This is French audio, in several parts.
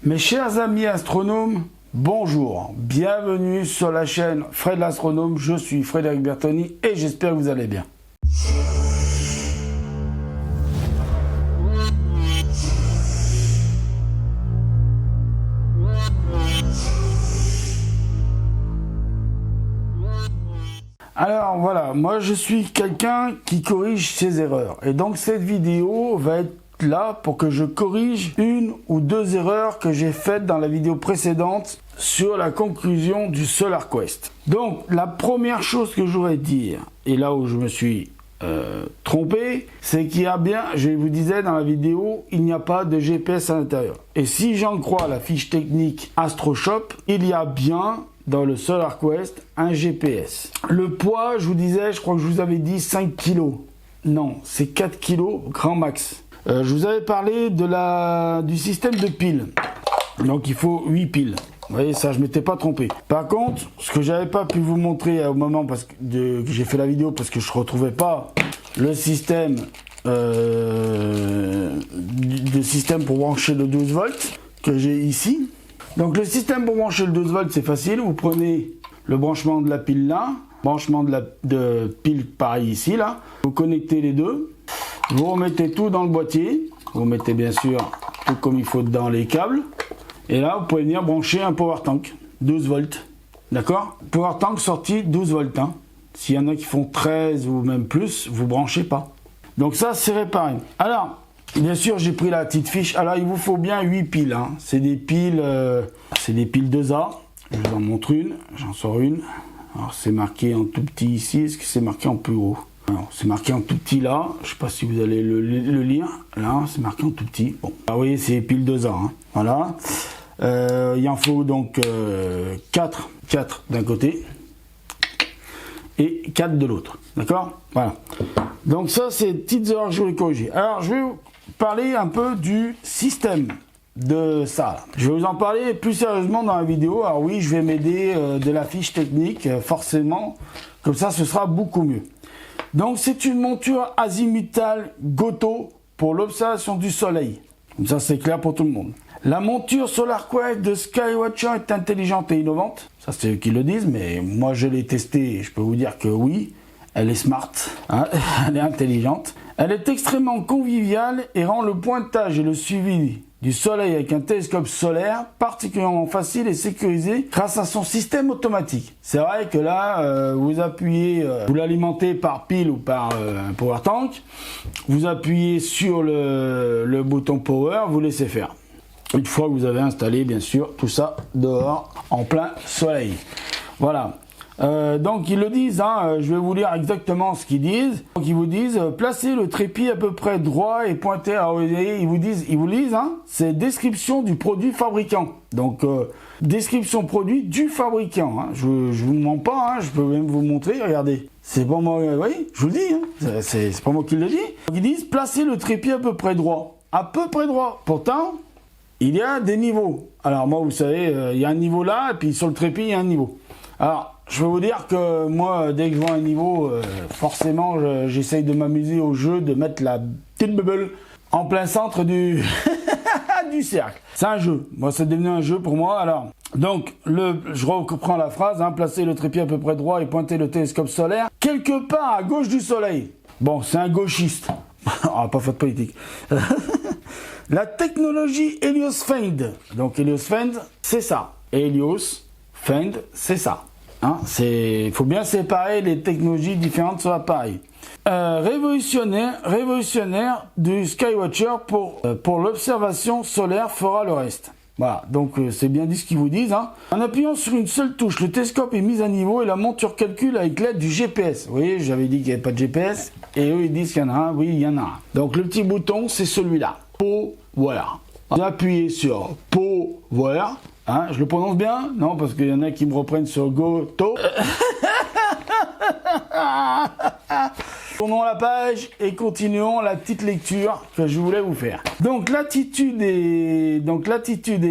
Mes chers amis astronomes, bonjour, bienvenue sur la chaîne Fred l'Astronome, je suis Frédéric Bertoni et j'espère que vous allez bien. Alors voilà, moi je suis quelqu'un qui corrige ses erreurs et donc cette vidéo va être là pour que je corrige une ou deux erreurs que j'ai faites dans la vidéo précédente sur la conclusion du Solar Quest. Donc la première chose que je voudrais dire, et là où je me suis trompé, c'est qu'il y a bien, je vous disais dans la vidéo, il n'y a pas de GPS à l'intérieur. Et si j'en crois la fiche technique AstroShop, il y a bien dans le Solar Quest un GPS. Le poids, je vous disais, je crois que je vous avais dit 5 kg. Non, c'est 4 kg grand max. Je vous avais parlé du système de piles. Donc il faut 8 piles. Vous voyez, ça, je m'étais pas trompé. Par contre, ce que j'avais pas pu vous montrer au moment que j'ai fait la vidéo, parce que je retrouvais pas le système, système pour brancher le 12 volts que j'ai ici. Donc le système pour brancher le 12 volts, c'est facile. Vous prenez le branchement de la pile là, branchement de pile pareil ici là. Vous connectez les deux. Vous remettez tout dans le boîtier. Vous mettez bien sûr tout comme il faut dans les câbles. Et là, vous pouvez venir brancher un power tank 12 volts. D'accord? Power tank sorti 12 volts. Hein. S'il y en a qui font 13 ou même plus, vous branchez pas. Donc ça, c'est réparé. Alors, bien sûr, j'ai pris la petite fiche. Alors, il vous faut bien 8 piles. Hein. C'est des piles 2A. Je vous en montre une. J'en sors une. Alors, c'est marqué en tout petit ici. Est-ce que c'est marqué en plus gros? Alors, c'est marqué en tout petit là. Je ne sais pas si vous allez le lire. Là, c'est marqué en tout petit. Bon, vous voyez, c'est piles 2A. Hein. Voilà. Il en faut donc 4 d'un côté et 4 de l'autre. D'accord? Voilà. Donc ça, c'est des petites erreurs que je voulais corriger. Alors, je vais vous parler un peu du système de ça. Je vais vous en parler plus sérieusement dans la vidéo. Alors oui, je vais m'aider de la fiche technique, forcément. Comme ça, ce sera beaucoup mieux. Donc, c'est une monture azimutale Goto pour l'observation du Soleil. Comme ça, c'est clair pour tout le monde. La monture Solar Quest de Skywatcher est intelligente et innovante. Ça, c'est eux qui le disent, mais moi, je l'ai testée et je peux vous dire que oui, elle est smart, hein, elle est intelligente. Elle est extrêmement conviviale et rend le pointage et le suivi du Soleil avec un télescope solaire particulièrement facile et sécurisé grâce à son système automatique. C'est vrai que là, vous appuyez, vous l'alimentez par pile ou par un power tank, vous appuyez sur le bouton power, vous laissez faire. Une fois que vous avez installé, bien sûr, tout ça dehors, en plein soleil. Voilà. Donc ils le disent, hein, je vais vous lire exactement ce qu'ils disent. Donc ils vous disent, placez le trépied à peu près droit et pointé. Alors ils vous lisent, hein, c'est description du produit fabricant. Donc description produit du fabricant. Hein. Je vous mens pas, hein, je peux même vous montrer. Regardez, c'est pas moi, oui, je vous le dis, hein, c'est pas moi qui le dis. Donc, ils disent, placez le trépied à peu près droit. À peu près droit. Pourtant, il y a des niveaux. Alors moi, vous savez, il y a un niveau là, et puis sur le trépied, il y a un niveau. Alors, je vais vous dire que moi, dès que je vois un niveau, forcément, j'essaye de m'amuser au jeu, de mettre la petite bubble en plein centre du cercle. C'est un jeu. Moi, c'est devenu un jeu pour moi. Alors, donc, je reprends la phrase, hein, placer le trépied à peu près droit et pointer le télescope solaire quelque part à gauche du soleil. Bon, c'est un gauchiste. Ah, pas faute politique. La technologie Helios Find. Donc, Helios Find, c'est ça. Helios Find, c'est ça. Hein, il faut bien séparer les technologies différentes sur l'appareil. Révolutionnaire du Skywatcher pour l'observation solaire fera le reste. Voilà, donc c'est bien dit ce qu'ils vous disent. Hein. En appuyant sur une seule touche, le télescope est mis à niveau et la monture calcule avec l'aide du GPS. Vous voyez, j'avais dit qu'il n'y avait pas de GPS et eux ils disent qu'il y en a un. Oui, il y en a un. Donc le petit bouton, c'est celui-là. Power. Vous appuyez sur Power. Hein, je le prononce bien? Non, parce qu'il y en a qui me reprennent sur Goto. Tournons la page et continuons la petite lecture que je voulais vous faire. Donc latitude et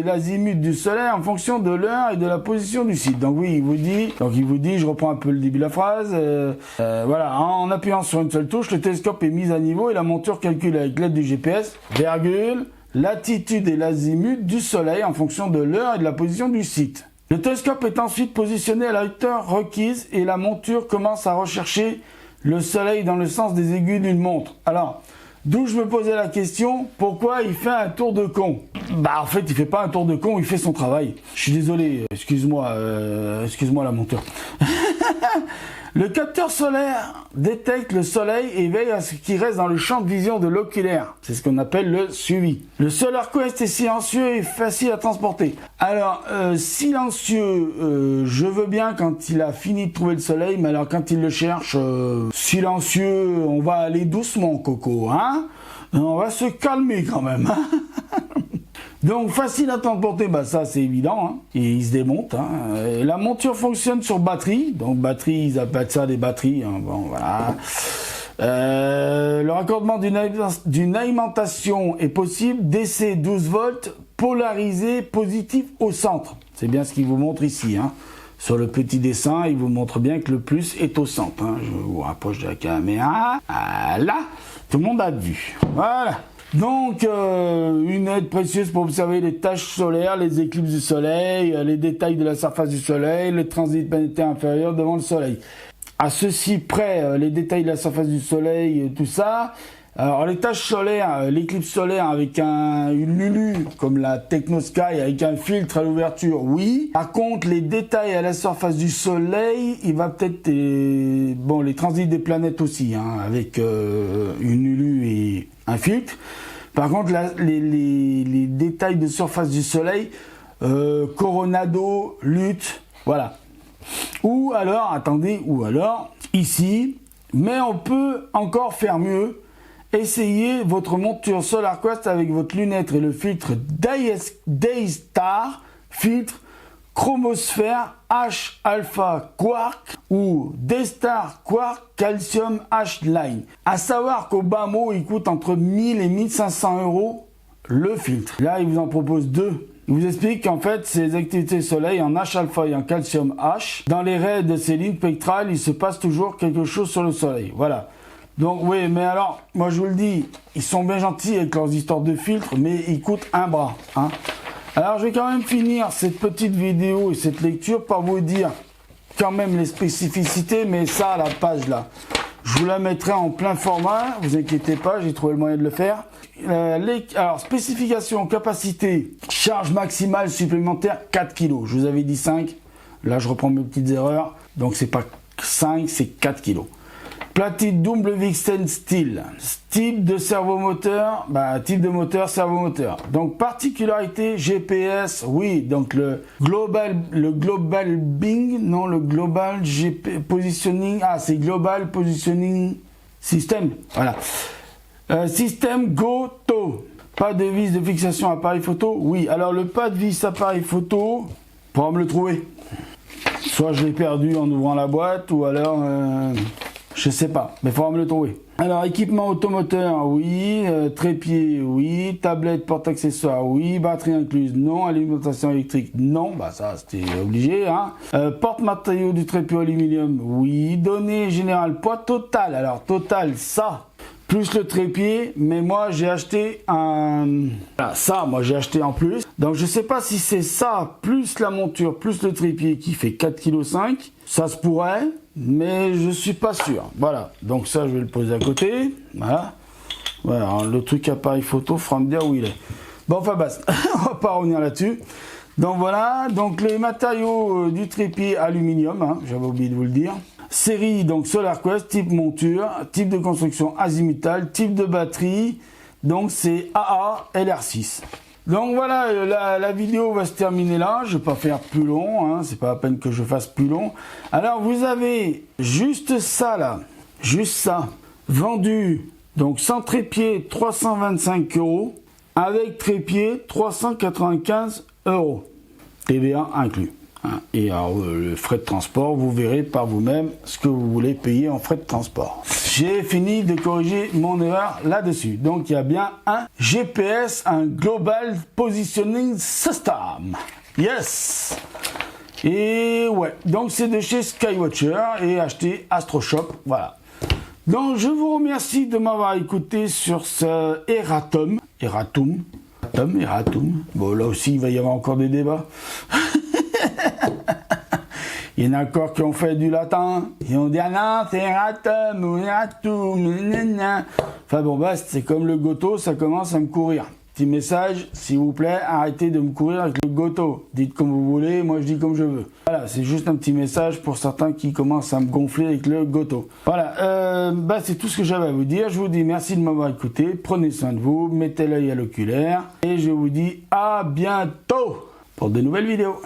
l'azimut du soleil en fonction de l'heure et de la position du site. Donc oui, il vous dit, je reprends un peu le début de la phrase. Voilà, en appuyant sur une seule touche, le télescope est mis à niveau et la monture calcule avec l'aide du GPS, virgule, l'attitude et l'azimut du soleil en fonction de l'heure et de la position du site. Le télescope est ensuite positionné à la hauteur requise et la monture commence à rechercher le soleil dans le sens des aiguilles d'une montre. Alors, d'où je me posais la question, pourquoi il fait un tour de con? Bah en fait, il fait pas un tour de con, il fait son travail. Je suis désolé, excuse-moi la monture. Le capteur solaire détecte le soleil et veille à ce qu'il reste dans le champ de vision de l'oculaire. C'est ce qu'on appelle le suivi. Le SolarQuest est silencieux et facile à transporter. Alors, silencieux, je veux bien quand il a fini de trouver le soleil, mais alors quand il le cherche, silencieux, on va aller doucement, Coco, hein? On va se calmer quand même, hein? Donc facile à transporter, bah ça c'est évident, hein. Et il se démonte. Hein. La monture fonctionne sur batterie, donc batterie, ils appellent ça des batteries. Hein. Bon voilà. Le raccordement d'une alimentation est possible. DC 12 volts, polarisé, positif au centre. C'est bien ce qu'il vous montre ici. Hein. Sur le petit dessin, il vous montre bien que le plus est au centre. Hein. Je vous rapproche de la caméra. Là, tout le monde a vu. Voilà. Donc, une aide précieuse pour observer les taches solaires, les éclipses du soleil, les détails de la surface du soleil, le transit planétaire inférieur devant le soleil. À ceci près, les détails de la surface du soleil, tout ça. Alors, les taches solaires, l'éclipse solaire avec une Lulu, comme la TechnoSky, avec un filtre à l'ouverture, oui. Par contre, les détails à la surface du soleil, il va peut-être... bon, les transits des planètes aussi, hein, avec une Lulu et un filtre. Par contre, les détails de surface du soleil, Coronado, lutte, voilà. Ou alors, attendez, ici, mais on peut encore faire mieux. Essayez votre monture SolarQuest avec votre lunette et le filtre Daystar, filtre Chromosphère H Alpha Quark ou Daystar Quark Calcium H Line. À savoir qu'au bas mot, il coûte entre 1000 et 1500 euros le filtre. Là, il vous en propose deux. Il vous explique qu'en fait, c'est les activités soleil en H alpha et en calcium H. Dans les raies de ces lignes spectrales, il se passe toujours quelque chose sur le soleil. Voilà. Donc oui, mais alors, moi je vous le dis, ils sont bien gentils avec leurs histoires de filtres, mais ils coûtent un bras. Hein. Alors je vais quand même finir cette petite vidéo et cette lecture par vous dire quand même les spécificités, mais ça à la page là. Je vous la mettrai en plein format, vous inquiétez pas, j'ai trouvé le moyen de le faire. Alors, spécification, capacité, charge maximale supplémentaire 4 kg. Je vous avais dit 5, là je reprends mes petites erreurs, donc c'est pas 5, c'est 4 kg. Platine double Wixen steel. Type de servomoteur, type de moteur, servomoteur. Donc particularité GPS, oui, donc le global Bing, non, le global positioning, c'est global positioning system, voilà. Système GoTo. Pas de vis de fixation appareil photo, oui. Alors le pas de vis appareil photo, pour me le trouver. Soit je l'ai perdu en ouvrant la boîte, ou alors... je sais pas, mais il faudra me le trouver. Alors, équipement automoteur, oui. Trépied, oui. Tablette, porte-accessoires, oui. Batterie incluse, non. Alimentation électrique, non. Ça, c'était obligé, hein. Porte-matériaux du trépied aluminium, oui. Données générales, poids total. Alors, total, ça, plus le trépied. Mais moi, j'ai acheté un... Voilà, ça, moi, j'ai acheté en plus. Donc, je sais pas si c'est ça, plus la monture, plus le trépied qui fait 4,5 kg. Ça se pourrait. Mais je suis pas sûr. Voilà. Donc ça, je vais le poser à côté. Voilà. Voilà. Alors, le truc appareil photo fera me dire où il est. Bon, enfin, basta. On va pas revenir là-dessus. Donc voilà. Donc les matériaux du trépied aluminium. Hein, j'avais oublié de vous le dire. Série, donc SolarQuest, type monture, type de construction azimutale, type de batterie. Donc c'est AA LR6. Donc voilà, la vidéo va se terminer là, je vais pas faire plus long, hein, c'est pas la peine que je fasse plus long. Alors vous avez juste ça là, juste ça, vendu, donc sans trépied 325 €, avec trépied 395 €, TVA inclus. Hein. Et alors le frais de transport, vous verrez par vous-même ce que vous voulez payer en frais de transport. J'ai fini de corriger mon erreur là-dessus. Donc il y a bien un GPS, un Global Positioning System. Yes. Et ouais, donc c'est de chez Skywatcher et acheté AstroShop. Voilà. Donc je vous remercie de m'avoir écouté sur ce erratum. Erratum, erratum. Bon, là aussi, il va y avoir encore des débats. Il y en a encore qui ont fait du latin, et on dit ah non, c'est erratum ou erratum, nanana. Enfin bon, bah, c'est comme le goto, ça commence à me courir. Petit message, s'il vous plaît, arrêtez de me courir avec le goto. Dites comme vous voulez, moi je dis comme je veux. Voilà, c'est juste un petit message pour certains qui commencent à me gonfler avec le goto. Voilà, bah, c'est tout ce que j'avais à vous dire. Je vous dis merci de m'avoir écouté, prenez soin de vous, mettez l'œil à l'oculaire, et je vous dis à bientôt pour de nouvelles vidéos.